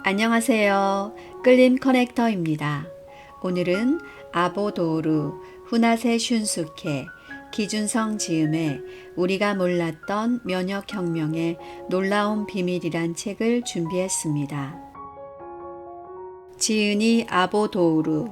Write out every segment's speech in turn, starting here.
안녕하세요. 끌림 커넥터입니다. 오늘은 아보도르 후나세 슌스케 기준성 지음의 우리가 몰랐던 면역혁명의 놀라운 비밀이란 책을 준비했습니다. 지은이 아보도르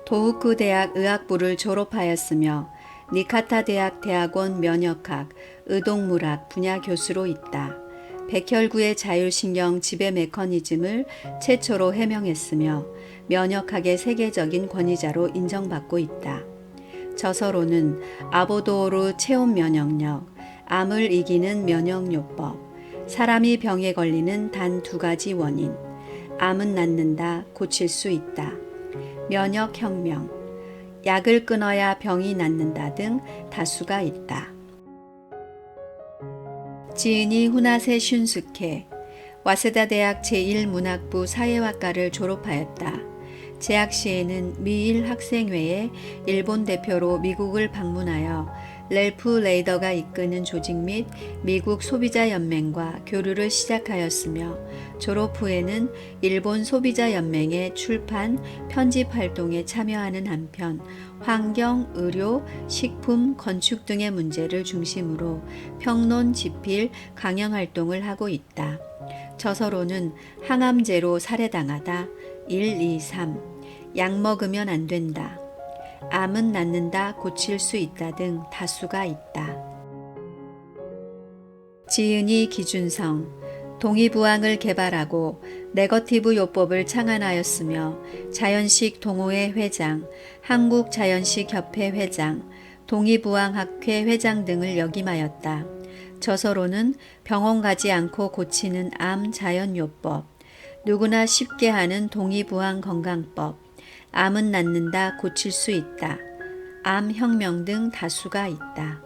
도후쿠 대학 의학부를 졸업하였으며 니카타 대학 대학원 면역학, 의동물학 분야 교수로 있다. 백혈구의 자율신경 지배 메커니즘을 최초로 해명했으며 면역학의 세계적인 권위자로 인정받고 있다. 저서로는 아보도르 체온 면역력, 암을 이기는 면역요법, 사람이 병에 걸리는 단 2가지 원인, 암은 낫는다, 고칠 수 있다, 면역혁명, 약을 끊어야 병이 낫는다 등 다수가 있다. 지은이 후나세 슌스케, 와세다 대학 제1문학부 사회학과를 졸업하였다. 재학 시에는 미일 학생회의 일본 대표로 미국을 방문하여 렐프 레이더가 이끄는 조직 및 미국 소비자연맹과 교류를 시작하였으며 졸업 후에는 일본 소비자연맹의 출판, 편집 활동에 참여하는 한편 환경, 의료, 식품, 건축 등의 문제를 중심으로 평론, 집필, 강연 활동을 하고 있다. 저서로는 항암제로 살해당하다, 1, 2, 3, 약 먹으면 안 된다, 암은 낫는다, 고칠 수 있다 등 다수가 있다. 지은이 기준성, 동의부항을 개발하고 네거티브 요법을 창안하였으며 자연식 동호회 회장, 한국자연식협회 회장, 동의부항학회 회장 등을 역임하였다. 저서로는 병원 가지 않고 고치는 암 자연요법, 누구나 쉽게 하는 동의부항 건강법, 암은 낫는다, 고칠 수 있다, 암혁명 등 다수가 있다.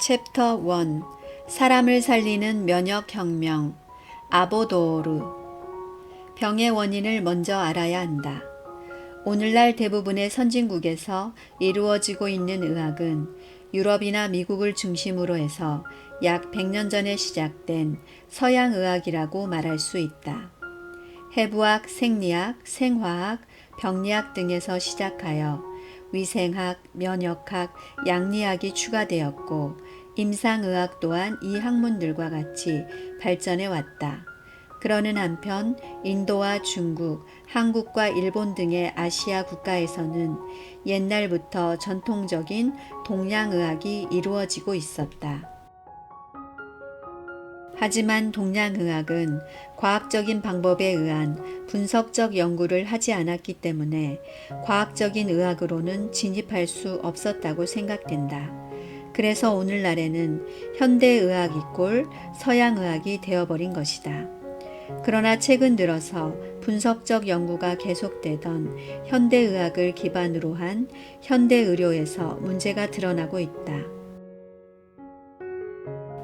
챕터 1 사람을 살리는 면역혁명 아보도르 병의 원인을 먼저 알아야 한다. 오늘날 대부분의 선진국에서 이루어지고 있는 의학은 유럽이나 미국을 중심으로 해서 약 100년 전에 시작된 서양의학이라고 말할 수 있다. 해부학, 생리학, 생화학, 병리학 등에서 시작하여 위생학, 면역학, 양리학이 추가되었고 임상의학 또한 이 학문들과 같이 발전해 왔다. 그러는 한편 인도와 중국, 한국과 일본 등의 아시아 국가에서는 옛날부터 전통적인 동양의학이 이루어지고 있었다. 하지만 동양의학은 과학적인 방법에 의한 분석적 연구를 하지 않았기 때문에 과학적인 의학으로는 진입할 수 없었다고 생각된다. 그래서 오늘날에는 현대의학 이꼴 서양의학이 되어버린 것이다. 그러나 최근 들어서 분석적 연구가 계속되던 현대의학을 기반으로 한 현대의료에서 문제가 드러나고 있다.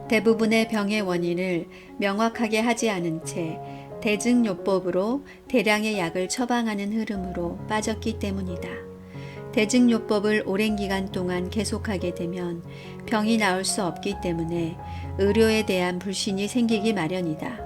대부분의 병의 원인을 명확하게 하지 않은 채 대증요법으로 대량의 약을 처방하는 흐름으로 빠졌기 때문이다. 대증요법을 오랜 기간 동안 계속하게 되면 병이 나을 수 없기 때문에 의료에 대한 불신이 생기기 마련이다.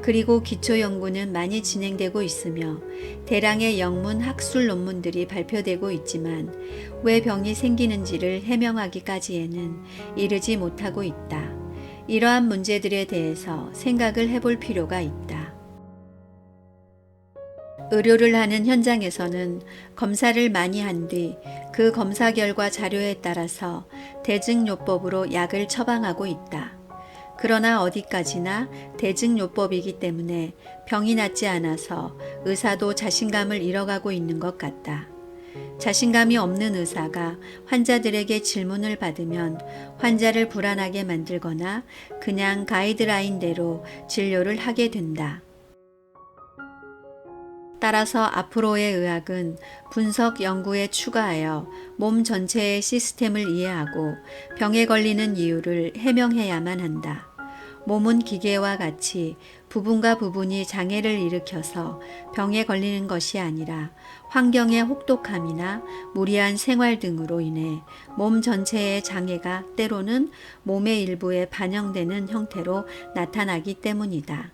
그리고 기초연구는 많이 진행되고 있으며 대량의 영문 학술 논문들이 발표되고 있지만 왜 병이 생기는지를 해명하기까지에는 이르지 못하고 있다. 이러한 문제들에 대해서 생각을 해볼 필요가 있다. 의료를 하는 현장에서는 검사를 많이 한 뒤 그 검사 결과 자료에 따라서 대증요법으로 약을 처방하고 있다. 그러나 어디까지나 대증요법이기 때문에 병이 낫지 않아서 의사도 자신감을 잃어가고 있는 것 같다. 자신감이 없는 의사가 환자들에게 질문을 받으면 환자를 불안하게 만들거나 그냥 가이드라인대로 진료를 하게 된다. 따라서 앞으로의 의학은 분석 연구에 추가하여 몸 전체의 시스템을 이해하고 병에 걸리는 이유를 해명해야만 한다. 몸은 기계와 같이 부분과 부분이 장애를 일으켜서 병에 걸리는 것이 아니라 환경의 혹독함이나 무리한 생활 등으로 인해 몸 전체의 장애가 때로는 몸의 일부에 반영되는 형태로 나타나기 때문이다.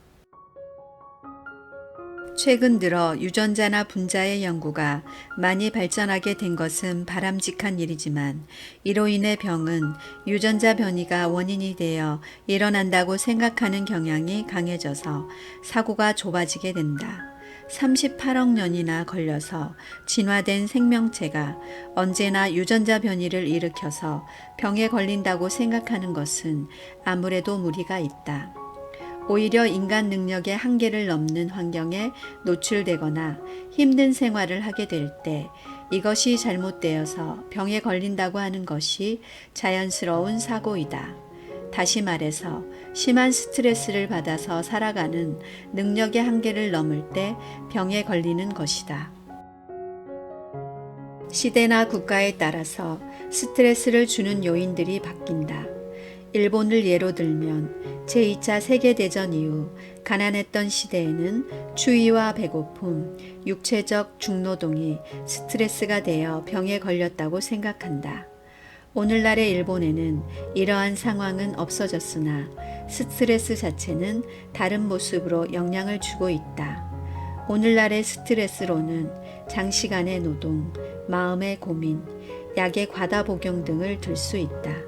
최근 들어 유전자나 분자의 연구가 많이 발전하게 된 것은 바람직한 일이지만 이로 인해 병은 유전자 변이가 원인이 되어 일어난다고 생각하는 경향이 강해져서 사고가 좁아지게 된다. 38억 년이나 걸려서 진화된 생명체가 언제나 유전자 변이를 일으켜서 병에 걸린다고 생각하는 것은 아무래도 무리가 있다. 오히려 인간 능력의 한계를 넘는 환경에 노출되거나 힘든 생활을 하게 될 때 이것이 잘못되어서 병에 걸린다고 하는 것이 자연스러운 사고이다. 다시 말해서 심한 스트레스를 받아서 살아가는 능력의 한계를 넘을 때 병에 걸리는 것이다. 시대나 국가에 따라서 스트레스를 주는 요인들이 바뀐다. 일본을 예로 들면 제2차 세계대전 이후 가난했던 시대에는 추위와 배고픔, 육체적 중노동이 스트레스가 되어 병에 걸렸다고 생각한다. 오늘날의 일본에는 이러한 상황은 없어졌으나 스트레스 자체는 다른 모습으로 영향을 주고 있다. 오늘날의 스트레스로는 장시간의 노동, 마음의 고민, 약의 과다 복용 등을 들 수 있다.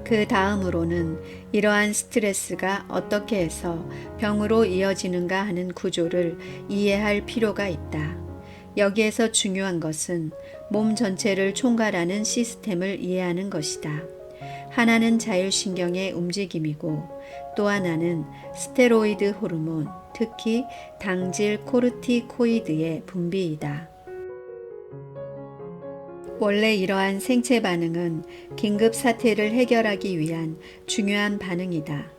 그 다음으로는 이러한 스트레스가 어떻게 해서 병으로 이어지는가 하는 구조를 이해할 필요가 있다. 여기에서 중요한 것은 몸 전체를 총괄하는 시스템을 이해하는 것이다. 하나는 자율신경의 움직임이고 또 하나는 스테로이드 호르몬, 특히 당질 코르티코이드의 분비이다. 원래 이러한 생체 반응은 긴급 사태를 해결하기 위한 중요한 반응이다.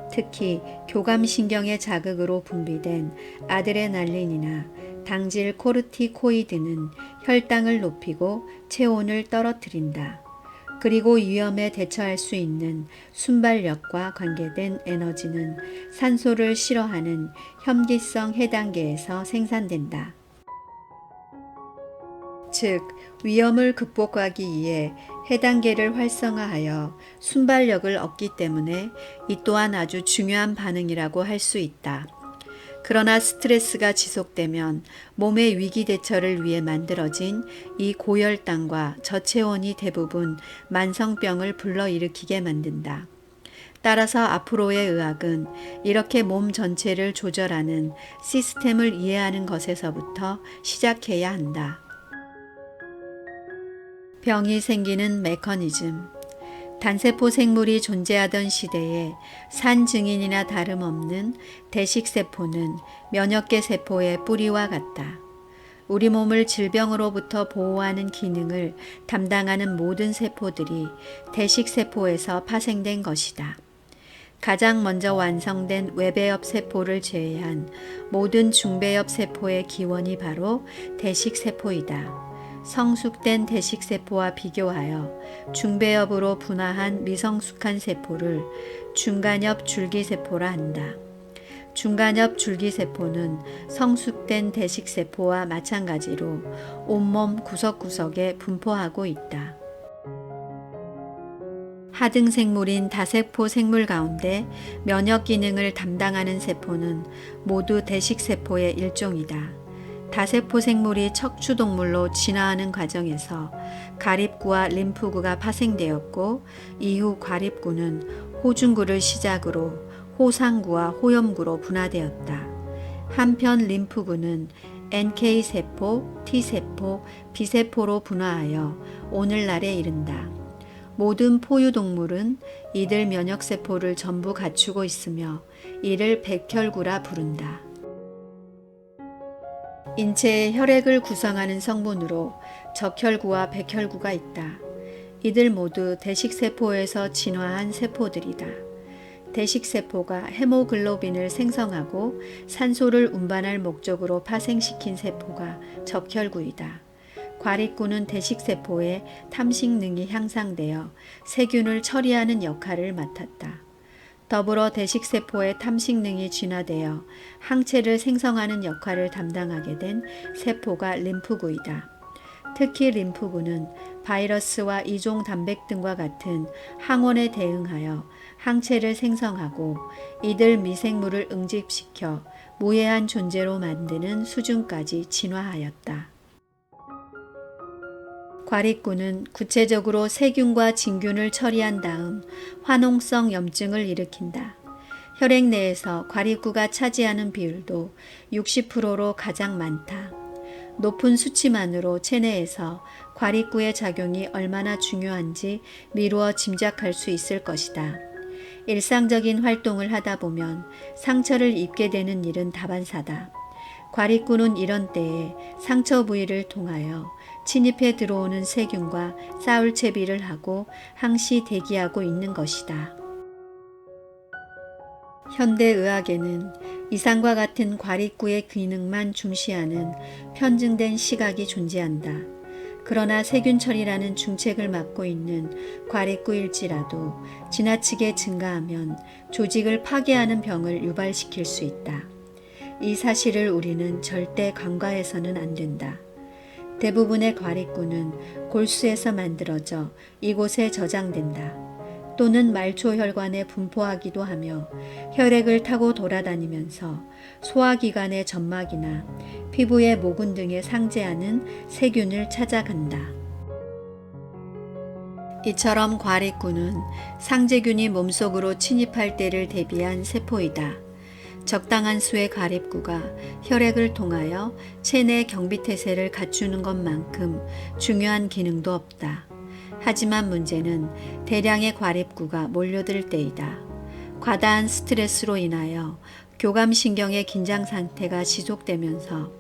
특히 교감신경의 자극으로 분비된 아드레날린이나 당질 코르티코이드는 혈당을 높이고 체온을 떨어뜨린다. 그리고 위험에 대처할 수 있는 순발력과 관계된 에너지는 산소를 싫어하는 혐기성 해당계에서 생산된다. 즉, 위험을 극복하기 위해 해당계를 활성화하여 순발력을 얻기 때문에 이 또한 아주 중요한 반응이라고 할 수 있다. 그러나 스트레스가 지속되면 몸의 위기 대처를 위해 만들어진 이 고혈당과 저체온이 대부분 만성병을 불러일으키게 만든다. 따라서 앞으로의 의학은 이렇게 몸 전체를 조절하는 시스템을 이해하는 것에서부터 시작해야 한다. 병이 생기는 메커니즘. 단세포 생물이 존재하던 시대에 산 증인이나 다름없는 대식세포는 면역계 세포의 뿌리와 같다. 우리 몸을 질병으로부터 보호하는 기능을 담당하는 모든 세포들이 대식세포에서 파생된 것이다. 가장 먼저 완성된 외배엽 세포를 제외한 모든 중배엽 세포의 기원이 바로 대식세포이다. 성숙된 대식세포와 비교하여 중배엽으로 분화한 미성숙한 세포를 중간엽 줄기세포라 한다. 중간엽 줄기세포는 성숙된 대식세포와 마찬가지로 온몸 구석구석에 분포하고 있다. 하등생물인 다세포 생물 가운데 면역 기능을 담당하는 세포는 모두 대식세포의 일종이다. 다세포 생물이 척추동물로 진화하는 과정에서 가립구와 림프구가 파생되었고 이후 가립구는 호중구를 시작으로 호상구와 호염구로 분화되었다. 한편 림프구는 NK세포, T세포, B세포로 분화하여 오늘날에 이른다. 모든 포유동물은 이들 면역세포를 전부 갖추고 있으며 이를 백혈구라 부른다. 인체의 혈액을 구성하는 성분으로 적혈구와 백혈구가 있다. 이들 모두 대식세포에서 진화한 세포들이다. 대식세포가 헤모글로빈을 생성하고 산소를 운반할 목적으로 파생시킨 세포가 적혈구이다. 과립구는 대식세포의 탐식 능이 향상되어 세균을 처리하는 역할을 맡았다. 더불어 대식세포의 탐식능이 진화되어 항체를 생성하는 역할을 담당하게 된 세포가 림프구이다. 특히 림프구는 바이러스와 이종 단백 등과 같은 항원에 대응하여 항체를 생성하고 이들 미생물을 응집시켜 무해한 존재로 만드는 수준까지 진화하였다. 과립구는 구체적으로 세균과 진균을 처리한 다음 화농성 염증을 일으킨다. 혈액 내에서 과립구가 차지하는 비율도 60%로 가장 많다. 높은 수치만으로 체내에서 과립구의 작용이 얼마나 중요한지 미루어 짐작할 수 있을 것이다. 일상적인 활동을 하다 보면 상처를 입게 되는 일은 다반사다. 과립구는 이런 때에 상처 부위를 통하여 침입해 들어오는 세균과 싸울 채비를 하고 항시 대기하고 있는 것이다. 현대의학에는 이상과 같은 과립구의 기능만 중시하는 편증된 시각이 존재한다. 그러나 세균 처리라는 중책을 맡고 있는 과립구일지라도 지나치게 증가하면 조직을 파괴하는 병을 유발시킬 수 있다. 이 사실을 우리는 절대 간과해서는 안 된다. 대부분의 과립구는 골수에서 만들어져 이곳에 저장된다. 또는 말초혈관에 분포하기도 하며 혈액을 타고 돌아다니면서 소화기관의 점막이나 피부의 모근 등에 상재하는 세균을 찾아간다. 이처럼 과립구는 상재균이 몸속으로 침입할 때를 대비한 세포이다. 적당한 수의 과립구가 혈액을 통하여 체내 경비태세를 갖추는 것만큼 중요한 기능도 없다. 하지만 문제는 대량의 과립구가 몰려들 때이다. 과다한 스트레스로 인하여 교감신경의 긴장 상태가 지속되면서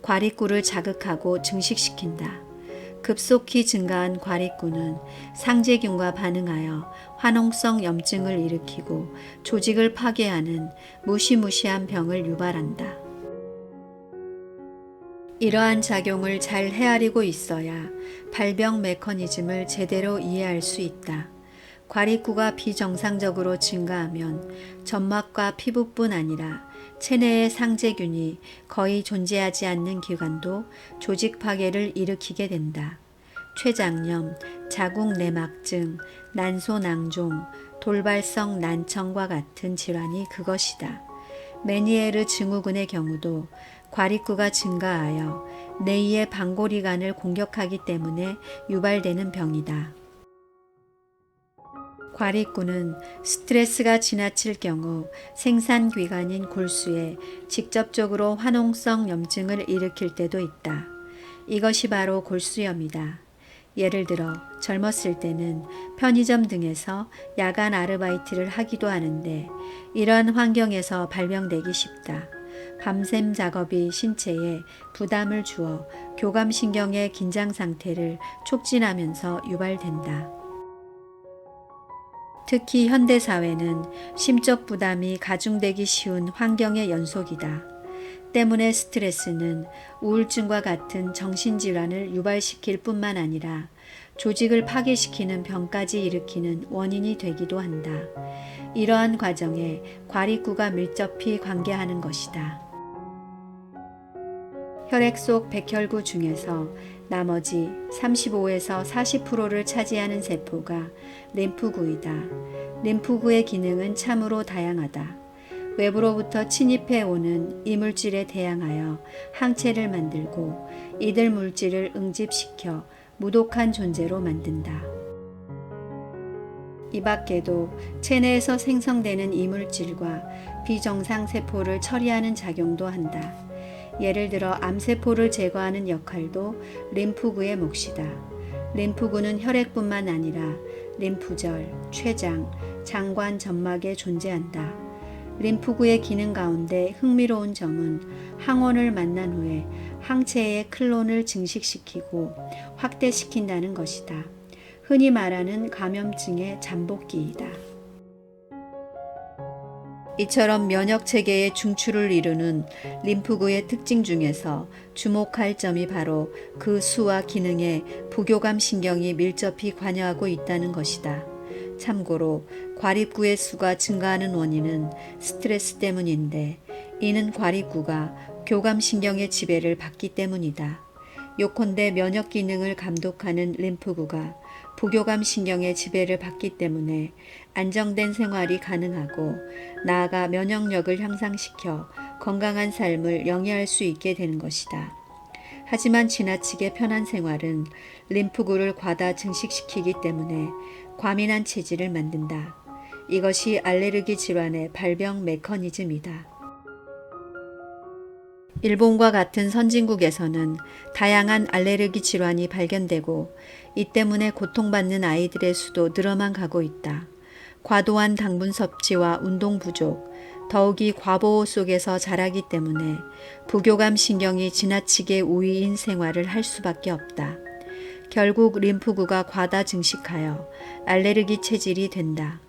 과립구를 자극하고 증식시킨다. 급속히 증가한 과립구는 상재균과 반응하여 화농성 염증을 일으키고 조직을 파괴하는 무시무시한 병을 유발한다. 이러한 작용을 잘 헤아리고 있어야 발병 메커니즘을 제대로 이해할 수 있다. 과립구가 비정상적으로 증가하면 점막과 피부뿐 아니라 체내의 상재균이 거의 존재하지 않는 기관도 조직 파괴를 일으키게 된다. 췌장염, 자궁내막증, 난소낭종, 돌발성 난청과 같은 질환이 그것이다. 메니에르 증후군의 경우도 과립구가 증가하여 내이의 방골이관을 공격하기 때문에 유발되는 병이다. 과립구는 스트레스가 지나칠 경우 생산기관인 골수에 직접적으로 화농성 염증을 일으킬 때도 있다. 이것이 바로 골수염이다. 예를 들어 젊었을 때는 편의점 등에서 야간 아르바이트를 하기도 하는데 이러한 환경에서 발병되기 쉽다. 밤샘 작업이 신체에 부담을 주어 교감신경의 긴장 상태를 촉진하면서 유발된다. 특히 현대사회는 심적 부담이 가중되기 쉬운 환경의 연속이다. 때문에 스트레스는 우울증과 같은 정신질환을 유발시킬 뿐만 아니라 조직을 파괴시키는 병까지 일으키는 원인이 되기도 한다. 이러한 과정에 과립구가 밀접히 관계하는 것이다. 혈액 속 백혈구 중에서 나머지 35에서 40%를 차지하는 세포가 림프구이다. 림프구의 기능은 참으로 다양하다. 외부로부터 침입해 오는 이물질에 대항하여 항체를 만들고 이들 물질을 응집시켜 무독한 존재로 만든다. 이 밖에도 체내에서 생성되는 이물질과 비정상 세포를 처리하는 작용도 한다. 예를 들어 암세포를 제거하는 역할도 림프구의 몫이다. 림프구는 혈액뿐만 아니라 림프절, 췌장, 장관 점막에 존재한다. 림프구의 기능 가운데 흥미로운 점은 항원을 만난 후에 항체의 클론을 증식시키고 확대시킨다는 것이다. 흔히 말하는 감염증의 잠복기이다. 이처럼 면역체계의 중추를 이루는 림프구의 특징 중에서 주목할 점이 바로 그 수와 기능에 부교감 신경이 밀접히 관여하고 있다는 것이다. 참고로 과립구의 수가 증가하는 원인은 스트레스 때문인데 이는 과립구가 교감신경의 지배를 받기 때문이다. 요컨대 면역 기능을 감독하는 림프구가 부교감 신경의 지배를 받기 때문에 안정된 생활이 가능하고 나아가 면역력을 향상시켜 건강한 삶을 영위할 수 있게 되는 것이다. 하지만 지나치게 편한 생활은 림프구를 과다 증식시키기 때문에 과민한 체질을 만든다. 이것이 알레르기 질환의 발병 메커니즘이다. 일본과 같은 선진국에서는 다양한 알레르기 질환이 발견되고 이 때문에 고통받는 아이들의 수도 늘어만 가고 있다. 과도한 당분 섭취와 운동 부족, 더욱이 과보호 속에서 자라기 때문에 부교감 신경이 지나치게 우위인 생활을 할 수밖에 없다. 결국 림프구가 과다 증식하여 알레르기 체질이 된다.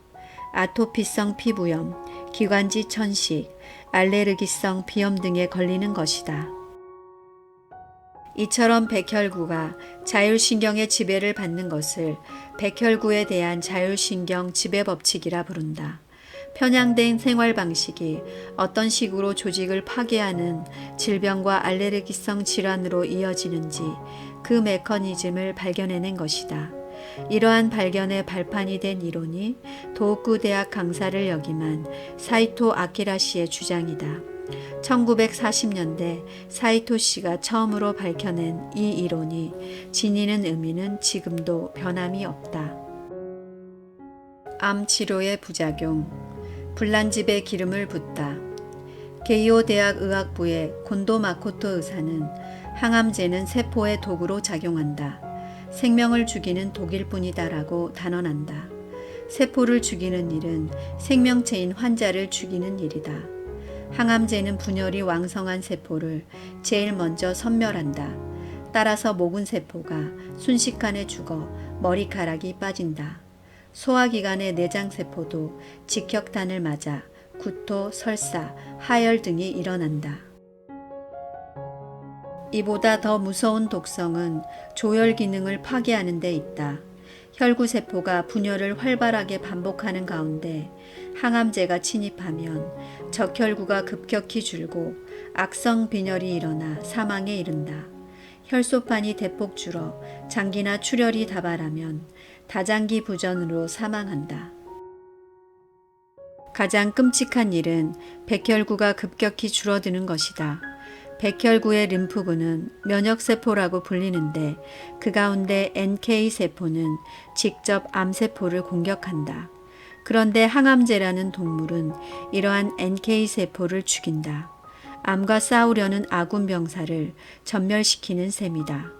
아토피성 피부염, 기관지 천식, 알레르기성 비염 등에 걸리는 것이다. 이처럼 백혈구가 자율신경의 지배를 받는 것을 백혈구에 대한 자율신경 지배법칙이라 부른다. 편향된 생활 방식이 어떤 식으로 조직을 파괴하는 질병과 알레르기성 질환으로 이어지는지 그 메커니즘을 발견해낸 것이다. 이러한 발견의 발판이 된 이론이 도호쿠 대학 강사를 역임한 사이토 아키라 씨의 주장이다. 1940년대 사이토 씨가 처음으로 밝혀낸 이 이론이 지니는 의미는 지금도 변함이 없다. 암 치료의 부작용, 불난집에 기름을 붓다. 게이오 대학 의학부의 곤도 마코토 의사는 항암제는 세포의 독으로 작용한다. 생명을 죽이는 독일 뿐이다라고 단언한다. 세포를 죽이는 일은 생명체인 환자를 죽이는 일이다. 항암제는 분열이 왕성한 세포를 제일 먼저 섬멸한다. 따라서 모근 세포가 순식간에 죽어 머리카락이 빠진다. 소화기관의 내장세포도 직격탄을 맞아 구토, 설사, 하열 등이 일어난다. 이보다 더 무서운 독성은 조혈 기능을 파괴하는 데 있다. 혈구세포가 분열을 활발하게 반복하는 가운데 항암제가 침입하면 적혈구가 급격히 줄고 악성 빈혈이 일어나 사망에 이른다. 혈소판이 대폭 줄어 장기나 출혈이 다발하면 다장기 부전으로 사망한다. 가장 끔찍한 일은 백혈구가 급격히 줄어드는 것이다. 백혈구의 림프구는 면역세포라고 불리는데 그 가운데 NK세포는 직접 암세포를 공격한다. 그런데 항암제라는 동물은 이러한 NK세포를 죽인다. 암과 싸우려는 아군 병사를 전멸시키는 셈이다.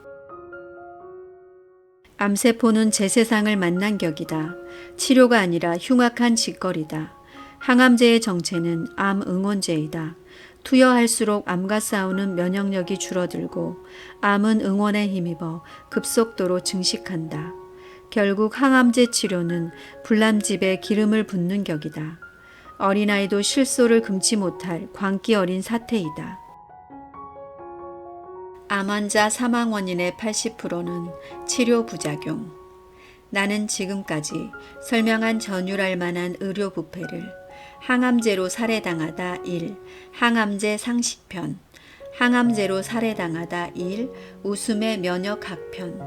암세포는 제세상을 만난 격이다. 치료가 아니라 흉악한 짓거리다. 항암제의 정체는 암 응원제이다. 투여할수록 암과 싸우는 면역력이 줄어들고 암은 응원에 힘입어 급속도로 증식한다. 결국 항암제 치료는 불남집에 기름을 붓는 격이다. 어린아이도 실소를 금치 못할 광기 어린 사태이다. 암 환자 사망 원인의 80%는 치료 부작용. 나는 지금까지 설명한 전율할 만한 의료 부패를 항암제로 살해당하다 1. 항암제 상식편, 항암제로 살해당하다 1. 웃음의 면역학편,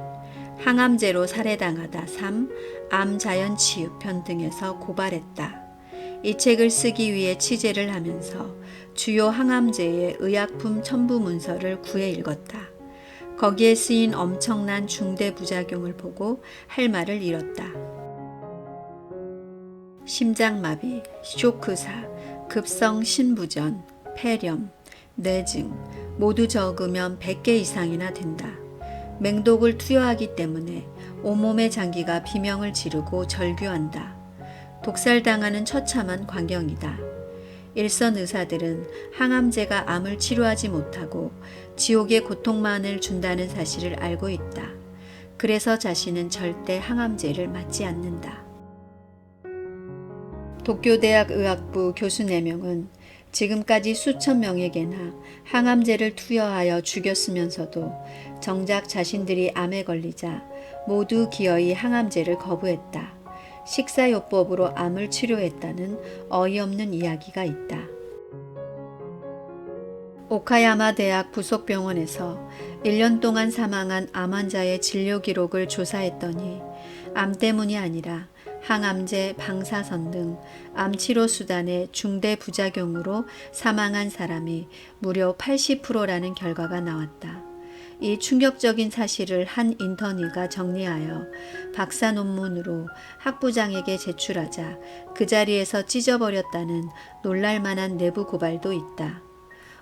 항암제로 살해당하다 3. 암자연치유편 등에서 고발했다. 이 책을 쓰기 위해 취재를 하면서 주요 항암제의 의약품 첨부 문서를 구해 읽었다. 거기에 쓰인 엄청난 중대 부작용을 보고 할 말을 잃었다. 심장마비, 쇼크사, 급성 신부전, 폐렴, 뇌증 모두 적으면 100개 이상이나 된다. 맹독을 투여하기 때문에 온몸의 장기가 비명을 지르고 절규한다. 독살당하는 처참한 광경이다. 일선 의사들은 항암제가 암을 치료하지 못하고 지옥의 고통만을 준다는 사실을 알고 있다. 그래서 자신은 절대 항암제를 맞지 않는다. 도쿄대학 의학부 교수 4명은 지금까지 수천 명에게나 항암제를 투여하여 죽였으면서도 정작 자신들이 암에 걸리자 모두 기어이 항암제를 거부했다. 식사요법으로 암을 치료했다는 어이없는 이야기가 있다. 오카야마 대학 부속병원에서 1년 동안 사망한 암 환자의 진료 기록을 조사했더니 암 때문이 아니라 항암제, 방사선 등 암치료 수단의 중대 부작용으로 사망한 사람이 무려 80%라는 결과가 나왔다. 이 충격적인 사실을 한 인턴이가 정리하여 박사 논문으로 학부장에게 제출하자 그 자리에서 찢어버렸다는 놀랄만한 내부 고발도 있다.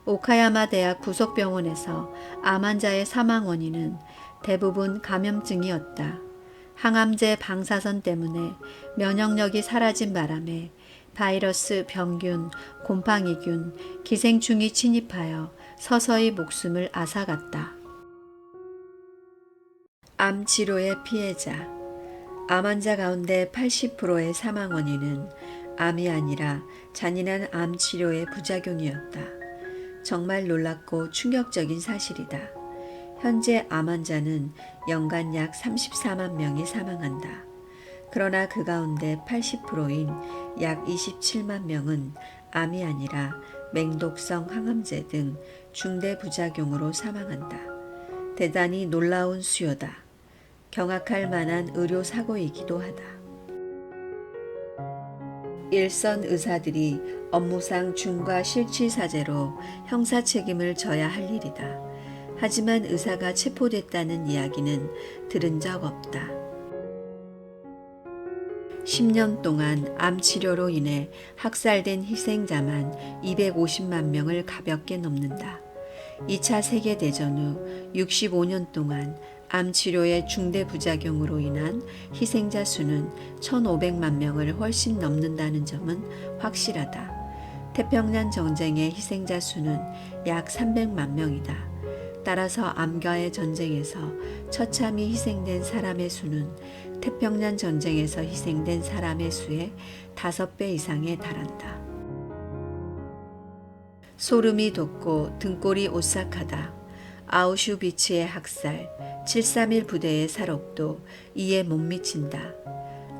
오카야마 대학 부속병원에서 암 환자의 사망 원인은 대부분 감염증이었다. 항암제 방사선 때문에 면역력이 사라진 바람에 바이러스, 병균, 곰팡이균, 기생충이 침입하여 서서히 목숨을 앗아갔다. 암 치료의 피해자. 암 환자 가운데 80%의 사망 원인은 암이 아니라 잔인한 암 치료의 부작용이었다. 정말 놀랍고 충격적인 사실이다. 현재 암 환자는 연간 약 34만 명이 사망한다. 그러나 그 가운데 80%인 약 27만 명은 암이 아니라 맹독성 항암제 등 중대 부작용으로 사망한다. 대단히 놀라운 수요다. 경악할 만한 의료사고이기도 하다. 일선 의사들이 업무상 중과 실치사제로 형사 책임을 져야 할 일이다. 하지만 의사가 체포됐다는 이야기는 들은 적 없다. 10년 동안 암 치료로 인해 학살된 희생자만 250만 명을 가볍게 넘는다. 2차 세계대전 후 65년 동안 암 치료의 중대 부작용으로 인한 희생자 수는 1,500만 명을 훨씬 넘는다는 점은 확실하다. 태평양 전쟁의 희생자 수는 약 300만 명이다. 따라서 암과의 전쟁에서 처참히 희생된 사람의 수는 태평양 전쟁에서 희생된 사람의 수의 5배 이상에 달한다. 소름이 돋고 등골이 오싹하다. 아우슈비츠의 학살, 731 부대의 살옥도 이에 못 미친다.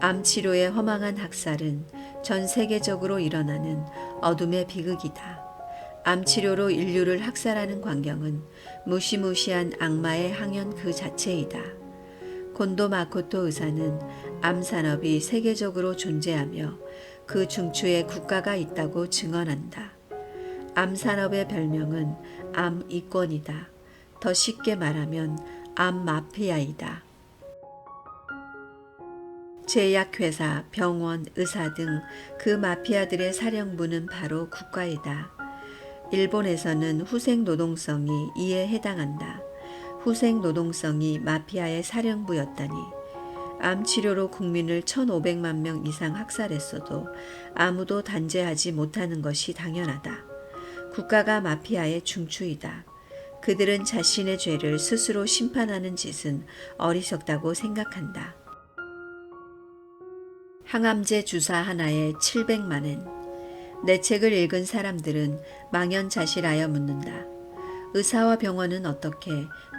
암 치료의 허망한 학살은 전 세계적으로 일어나는 어둠의 비극이다. 암 치료로 인류를 학살하는 광경은 무시무시한 악마의 항연 그 자체이다. 곤도 마코토 의사는 암 산업이 세계적으로 존재하며 그 중추에 국가가 있다고 증언한다. 암 산업의 별명은 암 이권이다. 더 쉽게 말하면 암 마피아이다. 제약회사, 병원, 의사 등 그 마피아들의 사령부는 바로 국가이다. 일본에서는 후생노동성이 이에 해당한다. 후생노동성이 마피아의 사령부였다니. 암 치료로 국민을 1,500만 명 이상 학살했어도 아무도 단죄하지 못하는 것이 당연하다. 국가가 마피아의 중추이다. 그들은 자신의 죄를 스스로 심판하는 짓은 어리석다고 생각한다. 항암제 주사 하나에 700만 엔. 내 책을 읽은 사람들은 망연자실하여 묻는다. 의사와 병원은 어떻게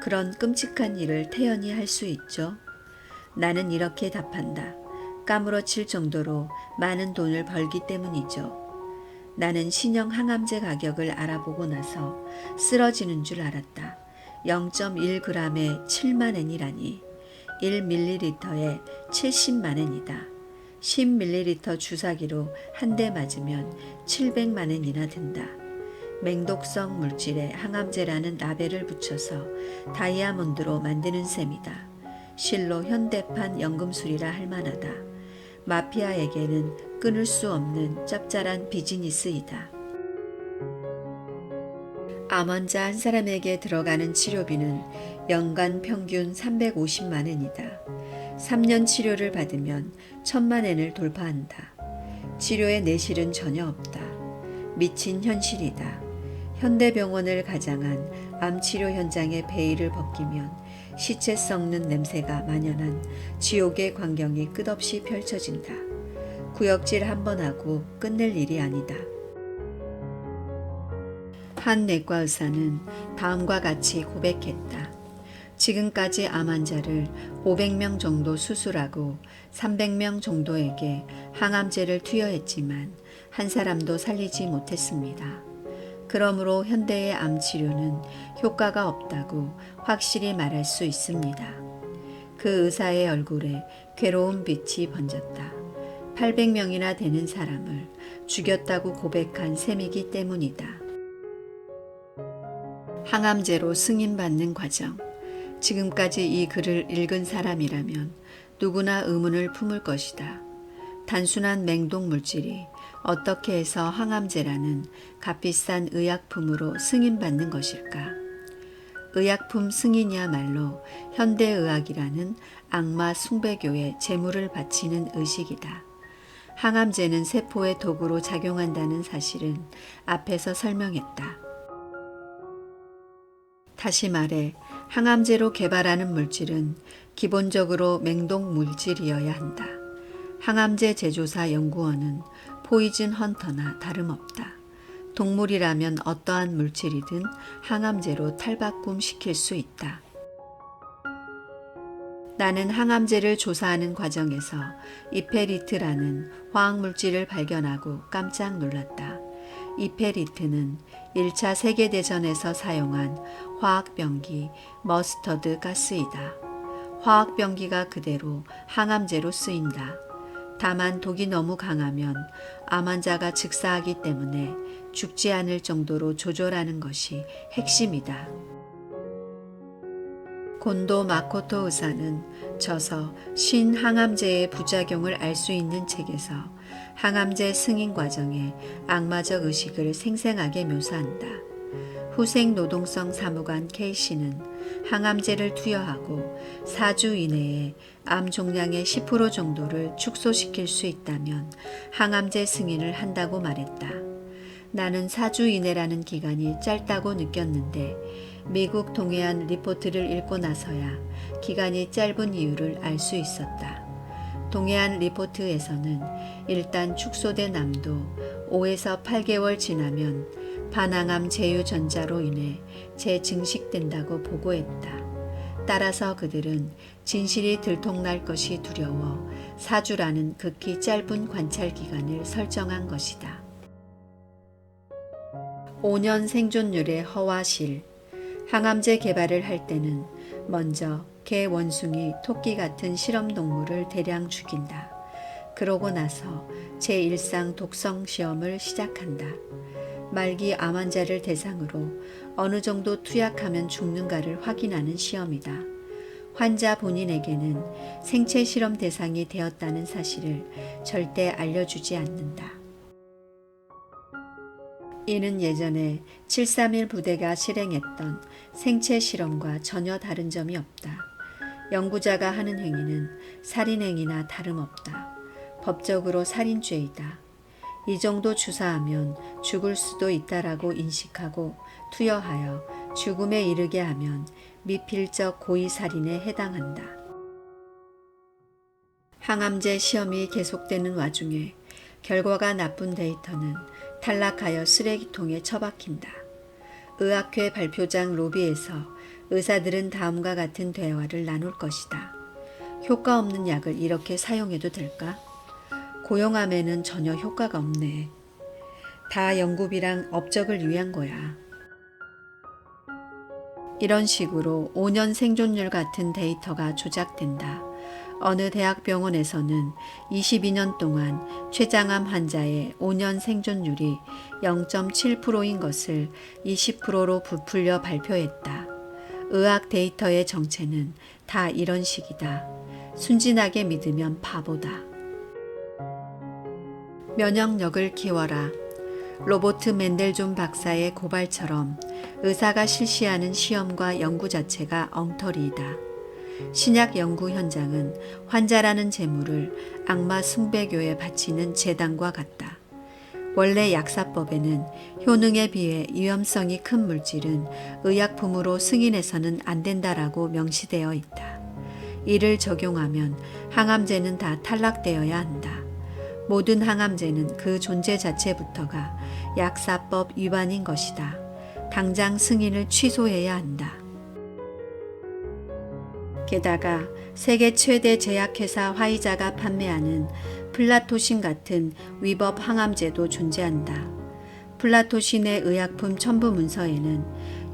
그런 끔찍한 일을 태연히 할 수 있죠? 나는 이렇게 답한다. 까무러칠 정도로 많은 돈을 벌기 때문이죠. 나는 신형 항암제 가격을 알아보고 나서 쓰러지는 줄 알았다. 0.1g에 7만 엔이라니. 1ml에 70만 엔이다. 10ml 주사기로 한 대 맞으면 700만 엔이나 든다. 맹독성 물질에 항암제라는 라벨을 붙여서 다이아몬드로 만드는 셈이다. 실로 현대판 연금술이라 할 만하다. 마피아에게는 끊을 수 없는 짭짤한 비즈니스이다. 암 환자 한 사람에게 들어가는 치료비는 연간 평균 350만 엔이다. 3년 치료를 받으면 1,000만 엔을 돌파한다. 치료의 내실은 전혀 없다. 미친 현실이다. 현대병원을 가장한 암치료 현장의 베일을 벗기면 시체 썩는 냄새가 만연한 지옥의 광경이 끝없이 펼쳐진다. 구역질 한 번 하고 끝낼 일이 아니다. 한 내과 의사는 다음과 같이 고백했다. 지금까지 암 환자를 500명 정도 수술하고 300명 정도에게 항암제를 투여했지만 한 사람도 살리지 못했습니다. 그러므로 현대의 암 치료는 효과가 없다고 확실히 말할 수 있습니다. 그 의사의 얼굴에 괴로운 빛이 번졌다. 800명이나 되는 사람을 죽였다고 고백한 셈이기 때문이다. 항암제로 승인받는 과정. 지금까지 이 글을 읽은 사람이라면 누구나 의문을 품을 것이다. 단순한 맹독 물질이 어떻게 해서 항암제라는 값비싼 의약품으로 승인받는 것일까? 의약품 승인이야말로 현대의학이라는 악마 숭배교에 제물을 바치는 의식이다. 항암제는 세포의 독으로 작용한다는 사실은 앞에서 설명했다. 다시 말해 항암제로 개발하는 물질은 기본적으로 맹독 물질이어야 한다. 항암제 제조사 연구원은 포이즌 헌터나 다름없다. 동물이라면 어떠한 물질이든 항암제로 탈바꿈시킬 수 있다. 나는 항암제를 조사하는 과정에서 이페리트라는 화학물질을 발견하고 깜짝 놀랐다. 이페리트는 1차 세계대전에서 사용한 화학병기 머스터드 가스이다. 화학병기가 그대로 항암제로 쓰인다. 다만 독이 너무 강하면 암 환자가 즉사하기 때문에 죽지 않을 정도로 조절하는 것이 핵심이다. 곤도 마코토 의사는 저서 신항암제의 부작용을 알 수 있는 책에서 항암제 승인 과정의 악마적 의식을 생생하게 묘사한다. 후생 노동성 사무관 K씨는 항암제를 투여하고 4주 이내에 암 종량의 10% 정도를 축소시킬 수 있다면 항암제 승인을 한다고 말했다. 나는 4주 이내라는 기간이 짧다고 느꼈는데 미국 동해안 리포트를 읽고 나서야 기간이 짧은 이유를 알 수 있었다. 동해안 리포트에서는 일단 축소된 암도 5에서 8개월 지나면 반항암 제휴전자로 인해 재증식된다고 보고했다. 따라서 그들은 진실이 들통날 것이 두려워 4주라는 극히 짧은 관찰 기간을 설정한 것이다. 5년 생존율의 허와실. 항암제 개발을 할 때는 먼저 개, 원숭이, 토끼 같은 실험동물을 대량 죽인다. 그러고 나서 제1상 독성 시험을 시작한다. 말기 암 환자를 대상으로 어느 정도 투약하면 죽는가를 확인하는 시험이다. 환자 본인에게는 생체 실험 대상이 되었다는 사실을 절대 알려주지 않는다. 이는 예전에 731 부대가 실행했던 생체 실험과 전혀 다른 점이 없다. 연구자가 하는 행위는 살인행위나 다름없다. 법적으로 살인죄이다. 이 정도 주사하면 죽을 수도 있다라고 인식하고 투여하여 죽음에 이르게 하면 미필적 고의살인에 해당한다. 항암제 시험이 계속되는 와중에 결과가 나쁜 데이터는 탈락하여 쓰레기통에 처박힌다. 의학회 발표장 로비에서 의사들은 다음과 같은 대화를 나눌 것이다. 효과 없는 약을 이렇게 사용해도 될까? 고용암에는 전혀 효과가 없네. 다 연구비랑 업적을 위한 거야. 이런 식으로 5년 생존율 같은 데이터가 조작된다. 어느 대학병원에서는 22년 동안 췌장암 환자의 5년 생존율이 0.7%인 것을 20%로 부풀려 발표했다. 의학 데이터의 정체는 다 이런 식이다. 순진하게 믿으면 바보다. 면역력을 키워라. 로버트 맨델존 박사의 고발처럼 의사가 실시하는 시험과 연구 자체가 엉터리이다. 신약 연구 현장은 환자라는 재물을 악마 숭배교에 바치는 제단과 같다. 원래 약사법에는 효능에 비해 위험성이 큰 물질은 의약품으로 승인해서는 안 된다라고 명시되어 있다. 이를 적용하면 항암제는 다 탈락되어야 한다. 모든 항암제는 그 존재 자체부터가 약사법 위반인 것이다. 당장 승인을 취소해야 한다. 게다가 세계 최대 제약회사 화이자가 판매하는 플라토신 같은 위법 항암제도 존재한다. 플라토신의 의약품 첨부 문서에는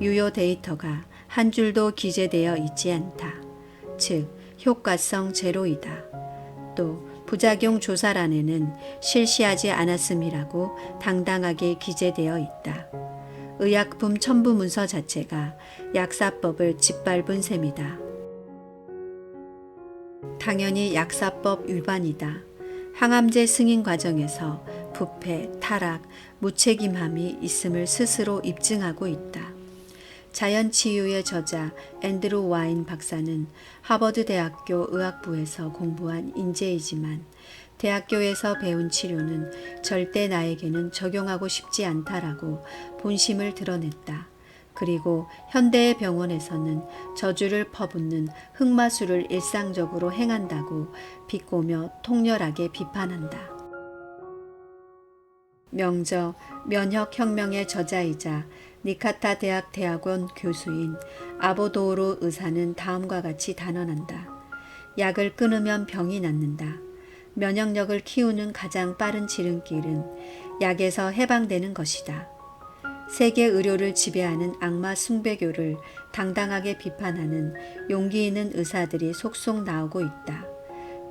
유효 데이터가 한 줄도 기재되어 있지 않다. 즉, 효과성 제로이다. 또 부작용 조사란에는 실시하지 않았음이라고 당당하게 기재되어 있다. 의약품 첨부 문서 자체가 약사법을 짓밟은 셈이다. 당연히 약사법 위반이다. 항암제 승인 과정에서 부패, 타락, 무책임함이 있음을 스스로 입증하고 있다. 자연치유의 저자 앤드루 와인 박사는 하버드 대학교 의학부에서 공부한 인재이지만 대학교에서 배운 치료는 절대 나에게는 적용하고 싶지 않다라고 본심을 드러냈다. 그리고 현대의 병원에서는 저주를 퍼붓는 흑마술을 일상적으로 행한다고 비꼬며 통렬하게 비판한다. 명저 면역혁명의 저자이자 니카타 대학 대학원 교수인 아보도우르 의사는 다음과 같이 단언한다. 약을 끊으면 병이 낫는다. 면역력을 키우는 가장 빠른 지름길은 약에서 해방되는 것이다. 세계 의료를 지배하는 악마 숭배교를 당당하게 비판하는 용기 있는 의사들이 속속 나오고 있다.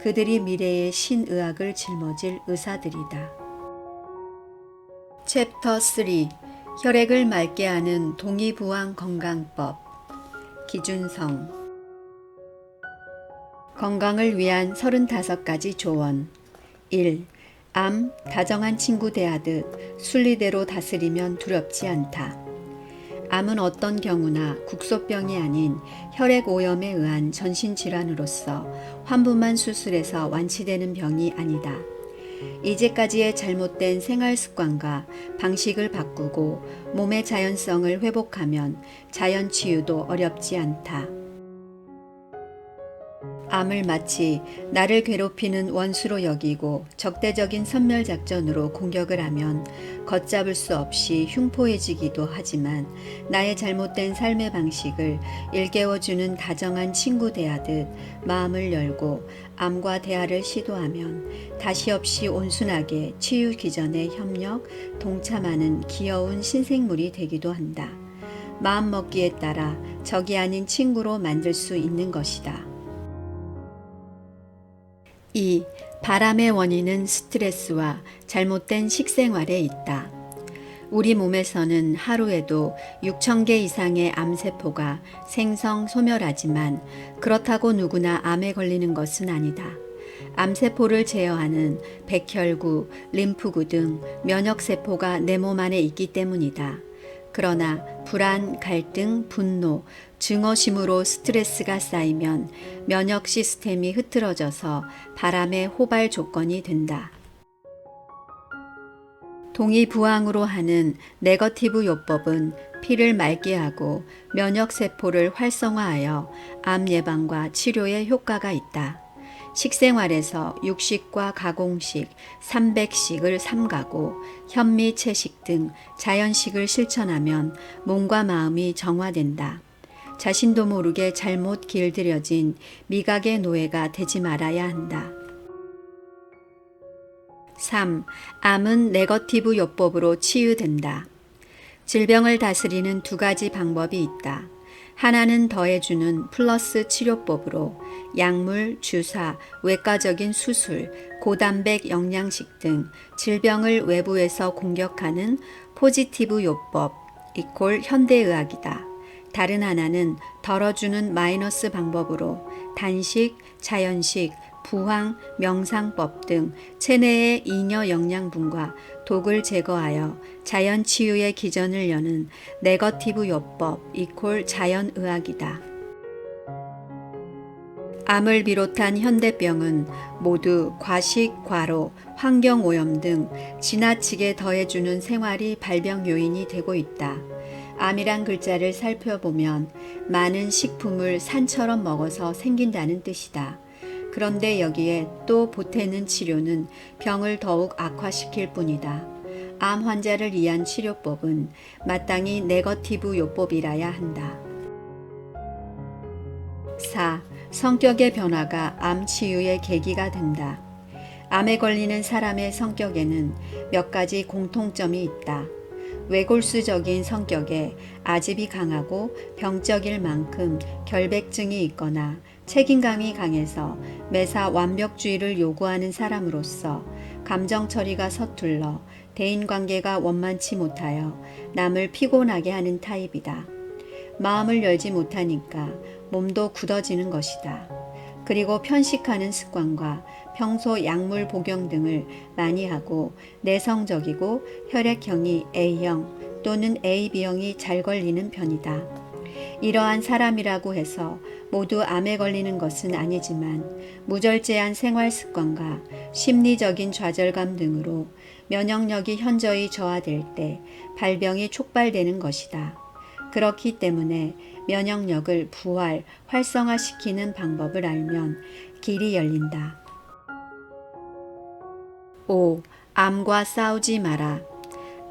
그들이 미래의 신의학을 짊어질 의사들이다. 챕터 3 혈액을 맑게 하는 동의부항 건강법 기준성 건강을 위한 35가지 조언 1. 암, 다정한 친구 대하듯 순리대로 다스리면 두렵지 않다. 암은 어떤 경우나 국소병이 아닌 혈액 오염에 의한 전신질환으로서 환부만 수술해서 완치되는 병이 아니다. 이제까지의 잘못된 생활 습관과 방식을 바꾸고 몸의 자연성을 회복하면 자연 치유도 어렵지 않다. 암을 마치 나를 괴롭히는 원수로 여기고 적대적인 선멸작전으로 공격을 하면 걷잡을 수 없이 흉포해지기도 하지만 나의 잘못된 삶의 방식을 일깨워주는 다정한 친구 대하듯 마음을 열고 암과 대화를 시도하면 다시 없이 온순하게 치유 기전에 협력, 동참하는 귀여운 신생물이 되기도 한다. 마음먹기에 따라 적이 아닌 친구로 만들 수 있는 것이다. 2. 바람의 원인은 스트레스와 잘못된 식생활에 있다. 우리 몸에서는 하루에도 6,000개 이상의 암세포가 생성 소멸하지만 그렇다고 누구나 암에 걸리는 것은 아니다. 암세포를 제어하는 백혈구, 림프구 등 면역세포가 내 몸 안에 있기 때문이다. 그러나 불안, 갈등, 분노, 증오심으로 스트레스가 쌓이면 면역 시스템이 흐트러져서 바람의 호발 조건이 된다. 동의부항으로 하는 네거티브 요법은 피를 맑게 하고 면역세포를 활성화하여 암 예방과 치료에 효과가 있다. 식생활에서 육식과 가공식, 삼백식을 삼가고 현미, 채식 등 자연식을 실천하면 몸과 마음이 정화된다. 자신도 모르게 잘못 길들여진 미각의 노예가 되지 말아야 한다. 3. 암은 네거티브 요법으로 치유된다. 질병을 다스리는 2가지 방법이 있다. 하나는 더해주는 플러스 치료법으로 약물, 주사, 외과적인 수술, 고단백 영양식 등 질병을 외부에서 공격하는 포지티브 요법 이퀄 현대의학이다. 다른 하나는 덜어주는 마이너스 방법으로 단식, 자연식, 부항, 명상법 등 체내의 잉여 영양분과 독을 제거하여 자연 치유의 기전을 여는 네거티브 요법 이퀄 자연의학이다. 암을 비롯한 현대병은 모두 과식, 과로, 환경오염 등 지나치게 더해주는 생활이 발병 요인이 되고 있다. 암이란 글자를 살펴보면 많은 식품을 산처럼 먹어서 생긴다는 뜻이다. 그런데 여기에 또 보태는 치료는 병을 더욱 악화시킬 뿐이다. 암 환자를 위한 치료법은 마땅히 네거티브 요법이라야 한다. 4. 성격의 변화가 암 치유의 계기가 된다. 암에 걸리는 사람의 성격에는 몇 가지 공통점이 있다. 외골수적인 성격에 아집이 강하고 병적일 만큼 결백증이 있거나 책임감이 강해서 매사 완벽주의를 요구하는 사람으로서 감정 처리가 서툴러 대인관계가 원만치 못하여 남을 피곤하게 하는 타입이다. 마음을 열지 못하니까 몸도 굳어지는 것이다. 그리고 편식하는 습관과 평소 약물 복용 등을 많이 하고 내성적이고 혈액형이 A형 또는 AB형이 잘 걸리는 편이다. 이러한 사람이라고 해서 모두 암에 걸리는 것은 아니지만 무절제한 생활 습관과 심리적인 좌절감 등으로 면역력이 현저히 저하될 때 발병이 촉발되는 것이다. 그렇기 때문에 면역력을 부활, 활성화시키는 방법을 알면 길이 열린다. 5. 암과 싸우지 마라.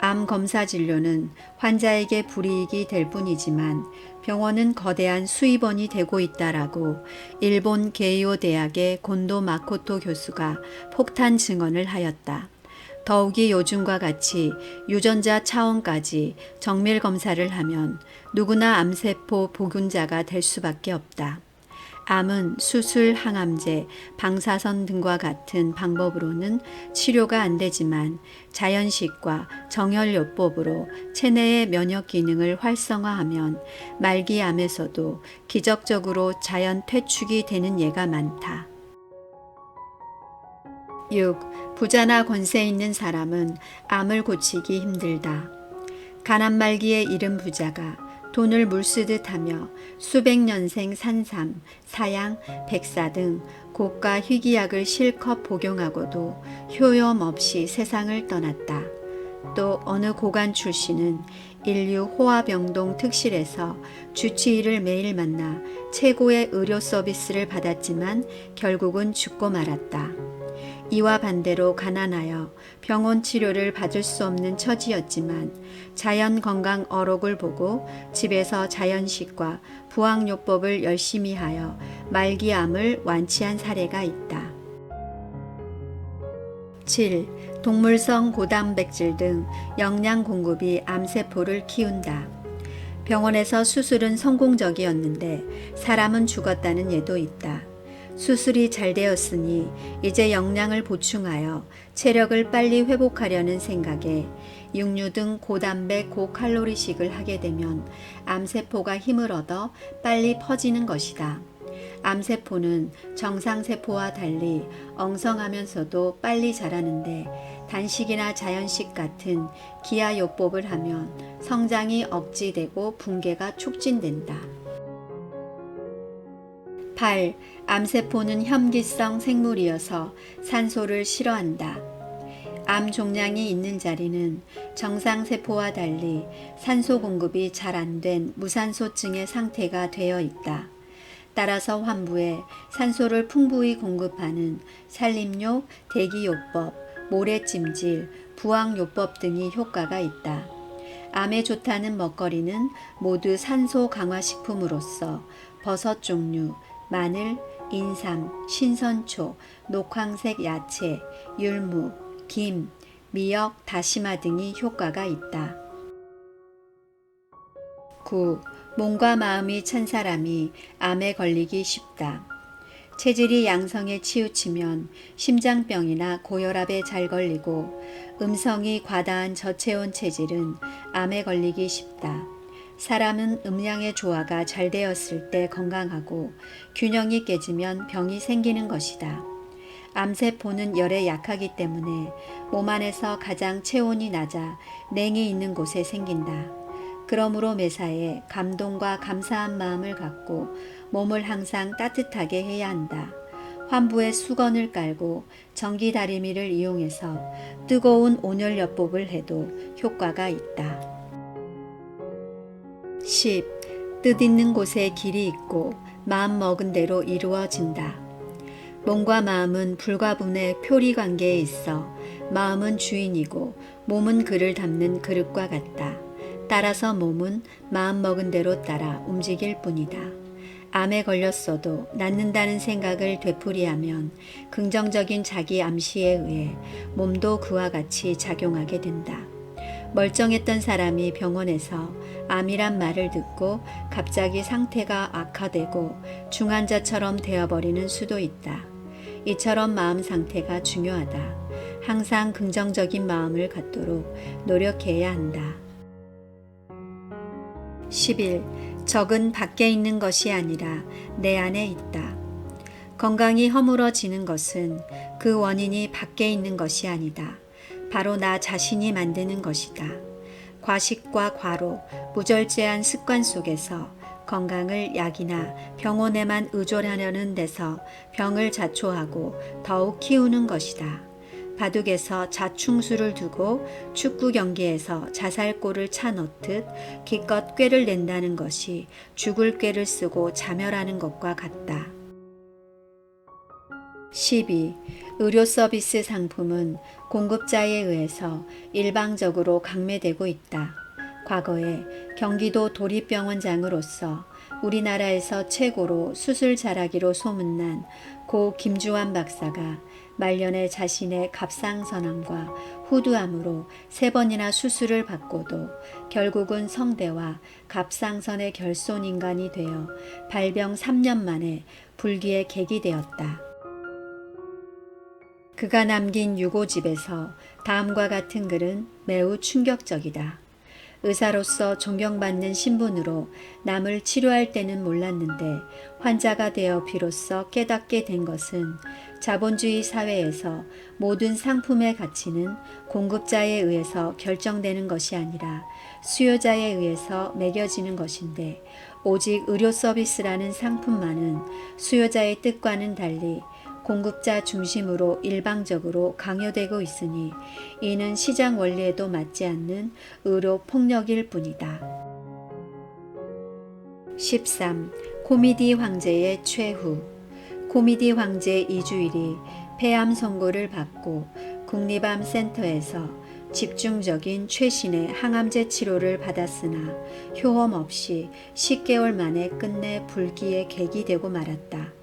암 검사 진료는 환자에게 불이익이 될 뿐이지만 병원은 거대한 수입원이 되고 있다라고 일본 게이오 대학의 곤도 마코토 교수가 폭탄 증언을 하였다. 더욱이 요즘과 같이 유전자 차원까지 정밀 검사를 하면 누구나 암세포 보균자가 될 수밖에 없다. 암은 수술, 항암제, 방사선 등과 같은 방법으로는 치료가 안 되지만 자연식과 정혈요법으로 체내의 면역 기능을 활성화하면 말기암에서도 기적적으로 자연 퇴축이 되는 예가 많다. 6. 부자나 권세 있는 사람은 암을 고치기 힘들다. 가난 말기에 이른 부자가 돈을 물쓰듯 하며 수백 년생 산삼, 사양, 백사 등 고가 희귀약을 실컷 복용하고도 효염 없이 세상을 떠났다. 또 어느 고관 출신은 인류 호화병동 특실에서 주치의를 매일 만나 최고의 의료 서비스를 받았지만 결국은 죽고 말았다. 이와 반대로 가난하여 병원 치료를 받을 수 없는 처지였지만 자연건강 어록을 보고 집에서 자연식과 부항요법을 열심히 하여 말기암을 완치한 사례가 있다. 7. 동물성 고단백질 등 영양 공급이 암세포를 키운다. 병원에서 수술은 성공적이었는데 사람은 죽었다는 예도 있다. 수술이 잘 되었으니 이제 영양을 보충하여 체력을 빨리 회복하려는 생각에 육류 등 고단백 고칼로리식을 하게 되면 암세포가 힘을 얻어 빨리 퍼지는 것이다. 암세포는 정상세포와 달리 엉성하면서도 빨리 자라는데 단식이나 자연식 같은 기하요법을 하면 성장이 억지되고 붕괴가 촉진된다. 8. 암세포는 혐기성 생물이어서 산소를 싫어한다. 암 종양이 있는 자리는 정상세포와 달리 산소 공급이 잘 안 된 무산소증의 상태가 되어 있다. 따라서 환부에 산소를 풍부히 공급하는 산림욕, 대기요법, 모래찜질, 부항요법 등이 효과가 있다. 암에 좋다는 먹거리는 모두 산소 강화식품으로서 버섯 종류, 마늘, 인삼, 신선초, 녹황색 야채, 율무, 김, 미역, 다시마 등이 효과가 있다. 9. 몸과 마음이 찬 사람이 암에 걸리기 쉽다. 체질이 양성에 치우치면 심장병이나 고혈압에 잘 걸리고 음성이 과다한 저체온 체질은 암에 걸리기 쉽다. 사람은 음양의 조화가 잘 되었을 때 건강하고 균형이 깨지면 병이 생기는 것이다. 암세포는 열에 약하기 때문에 몸 안에서 가장 체온이 낮아 냉이 있는 곳에 생긴다. 그러므로 매사에 감동과 감사한 마음을 갖고 몸을 항상 따뜻하게 해야 한다. 환부에 수건을 깔고 전기 다리미를 이용해서 뜨거운 온열요법을 해도 효과가 있다. 10. 뜻있는 곳에 길이 있고 마음 먹은 대로 이루어진다. 몸과 마음은 불가분의 표리 관계에 있어 마음은 주인이고 몸은 그를 담는 그릇과 같다. 따라서 몸은 마음 먹은 대로 따라 움직일 뿐이다. 암에 걸렸어도 낫는다는 생각을 되풀이하면 긍정적인 자기 암시에 의해 몸도 그와 같이 작용하게 된다. 멀쩡했던 사람이 병원에서 암이란 말을 듣고 갑자기 상태가 악화되고 중환자처럼 되어버리는 수도 있다. 이처럼 마음 상태가 중요하다. 항상 긍정적인 마음을 갖도록 노력해야 한다. 10일. 적은 밖에 있는 것이 아니라 내 안에 있다. 건강이 허물어지는 것은 그 원인이 밖에 있는 것이 아니다. 바로 나 자신이 만드는 것이다. 과식과 과로, 무절제한 습관 속에서 건강을 약이나 병원에만 의존하려는 데서 병을 자초하고 더욱 키우는 것이다. 바둑에서 자충수를 두고 축구 경기에서 자살골을 차 넣듯 기껏 꾀를 낸다는 것이 죽을 꾀를 쓰고 자멸하는 것과 같다. 12. 의료 서비스 상품은 공급자에 의해서 일방적으로 강매되고 있다. 과거에 경기도 도립병원장으로서 우리나라에서 최고로 수술 잘하기로 소문난 고 김주환 박사가 말년에 자신의 갑상선암과 후두암으로 3번이나 수술을 받고도 결국은 성대와 갑상선의 결손인간이 되어 발병 3년 만에 불기에 객이되었다. 그가 남긴 유고집에서 다음과 같은 글은 매우 충격적이다. 의사로서 존경받는 신분으로 남을 치료할 때는 몰랐는데 환자가 되어 비로소 깨닫게 된 것은 자본주의 사회에서 모든 상품의 가치는 공급자에 의해서 결정되는 것이 아니라 수요자에 의해서 매겨지는 것인데 오직 의료 서비스라는 상품만은 수요자의 뜻과는 달리 공급자 중심으로 일방적으로 강요되고 있으니 이는 시장 원리에도 맞지 않는 의료 폭력일 뿐이다. 13. 코미디 황제의 최후. 코미디 황제 이주일이 폐암 선고를 받고 국립암센터에서 집중적인 최신의 항암제 치료를 받았으나 효험 없이 10개월 만에 끝내 불기에 객이 되고 말았다.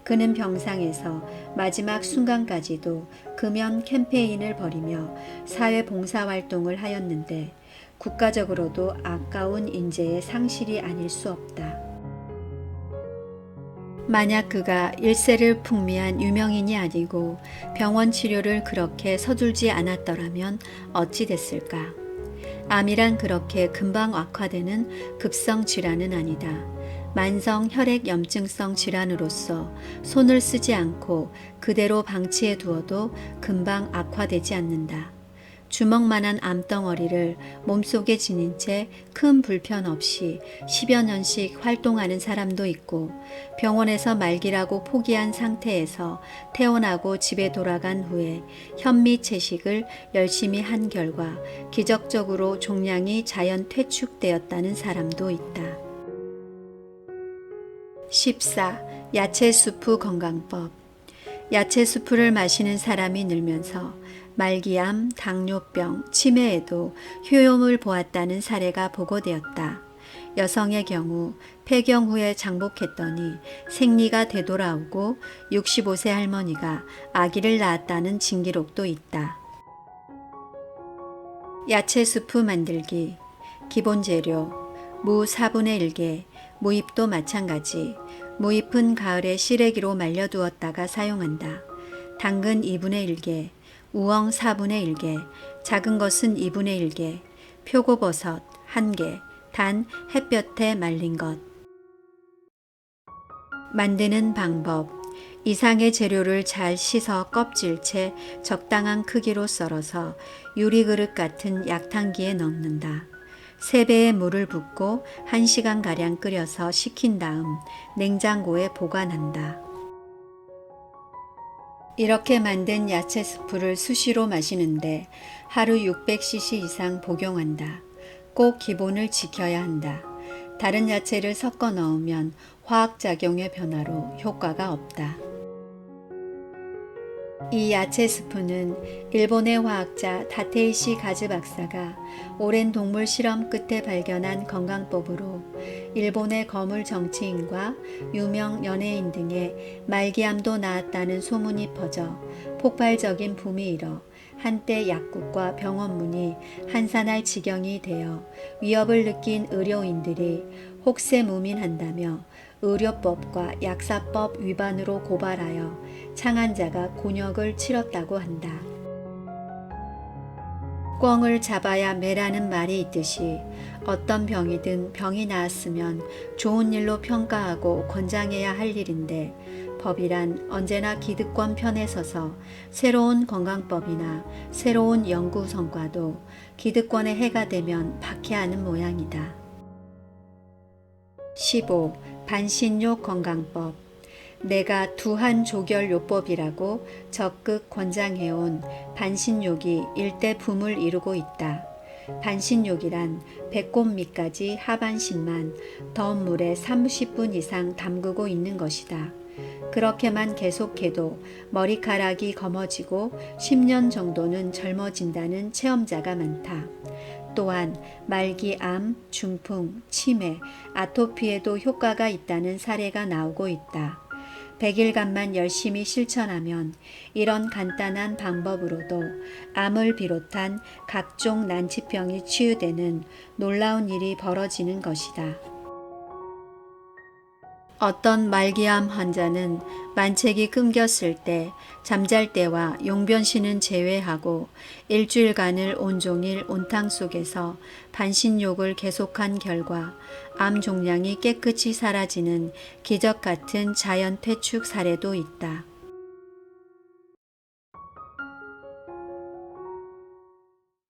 그는 병상에서 마지막 순간까지도 금연 캠페인을 벌이며 사회봉사활동을 하였는데 국가적으로도 아까운 인재의 상실이 아닐 수 없다. 만약 그가 일세를 풍미한 유명인이 아니고 병원 치료를 그렇게 서둘지 않았더라면 어찌 됐을까? 암이란 그렇게 금방 악화되는 급성 질환은 아니다. 만성 혈액염증성 질환으로서 손을 쓰지 않고 그대로 방치해 두어도 금방 악화되지 않는다. 주먹만한 암덩어리를 몸속에 지닌 채 큰 불편 없이 10여 년씩 활동하는 사람도 있고 병원에서 말기라고 포기한 상태에서 퇴원하고 집에 돌아간 후에 현미 채식을 열심히 한 결과 기적적으로 종양이 자연 퇴축되었다는 사람도 있다. 14. 야채 수프 건강법. 야채 수프를 마시는 사람이 늘면서 말기암, 당뇨병, 치매에도 효용을 보았다는 사례가 보고되었다. 여성의 경우 폐경 후에 장복했더니 생리가 되돌아오고 65세 할머니가 아기를 낳았다는 징기록도 있다. 야채 수프 만들기. 기본 재료 무 4분의 1개, 무잎도 마찬가지. 무잎은 가을에 시래기로 말려두었다가 사용한다. 당근 2분의 1개, 우엉 4분의 1개, 작은 것은 2분의 1개, 표고버섯 1개, 단 햇볕에 말린 것. 만드는 방법. 이상의 재료를 잘 씻어 껍질채 적당한 크기로 썰어서 유리그릇 같은 약탕기에 넣는다. 3배의 물을 붓고 1시간가량 끓여서 식힌 다음 냉장고에 보관한다. 이렇게 만든 야채 스프를 수시로 마시는데 하루 600cc 이상 복용한다. 꼭 기본을 지켜야 한다. 다른 야채를 섞어 넣으면 화학작용의 변화로 효과가 없다. 이 야채 스프는 일본의 화학자 다테이시 가즈 박사가 오랜 동물 실험 끝에 발견한 건강법으로 일본의 거물 정치인과 유명 연예인 등의 말기암도 나았다는 소문이 퍼져 폭발적인 붐이 일어 한때 약국과 병원문이 한산할 지경이 되어 위협을 느낀 의료인들이 혹세무민한다며 의료법과 약사법 위반으로 고발하여 창안자가 곤욕을 치렀다고 한다. 꿩을 잡아야 매라는 말이 있듯이 어떤 병이든 병이 나았으면 좋은 일로 평가하고 권장해야 할 일인데 법이란 언제나 기득권 편에 서서 새로운 건강법이나 새로운 연구 성과도 기득권에 해가 되면 박해하는 모양이다. 15. 반신욕 건강법. 내가 두한조결요법이라고 적극 권장해온 반신욕이 일대 붐을 이루고 있다. 반신욕이란 배꼽 밑까지 하반신만 더운 물에 30분 이상 담그고 있는 것이다. 그렇게만 계속해도 머리카락이 검어지고 10년 정도는 젊어진다는 체험자가 많다. 또한 말기암, 중풍, 치매, 아토피에도 효과가 있다는 사례가 나오고 있다. 100일간만 열심히 실천하면 이런 간단한 방법으로도 암을 비롯한 각종 난치병이 치유되는 놀라운 일이 벌어지는 것이다. 어떤 말기암 환자는 만책이 끊겼을 때 잠잘 때와 용변신은 제외하고 일주일간을 온종일 온탕 속에서 반신욕을 계속한 결과 암 종양이 깨끗이 사라지는 기적 같은 자연 퇴축 사례도 있다.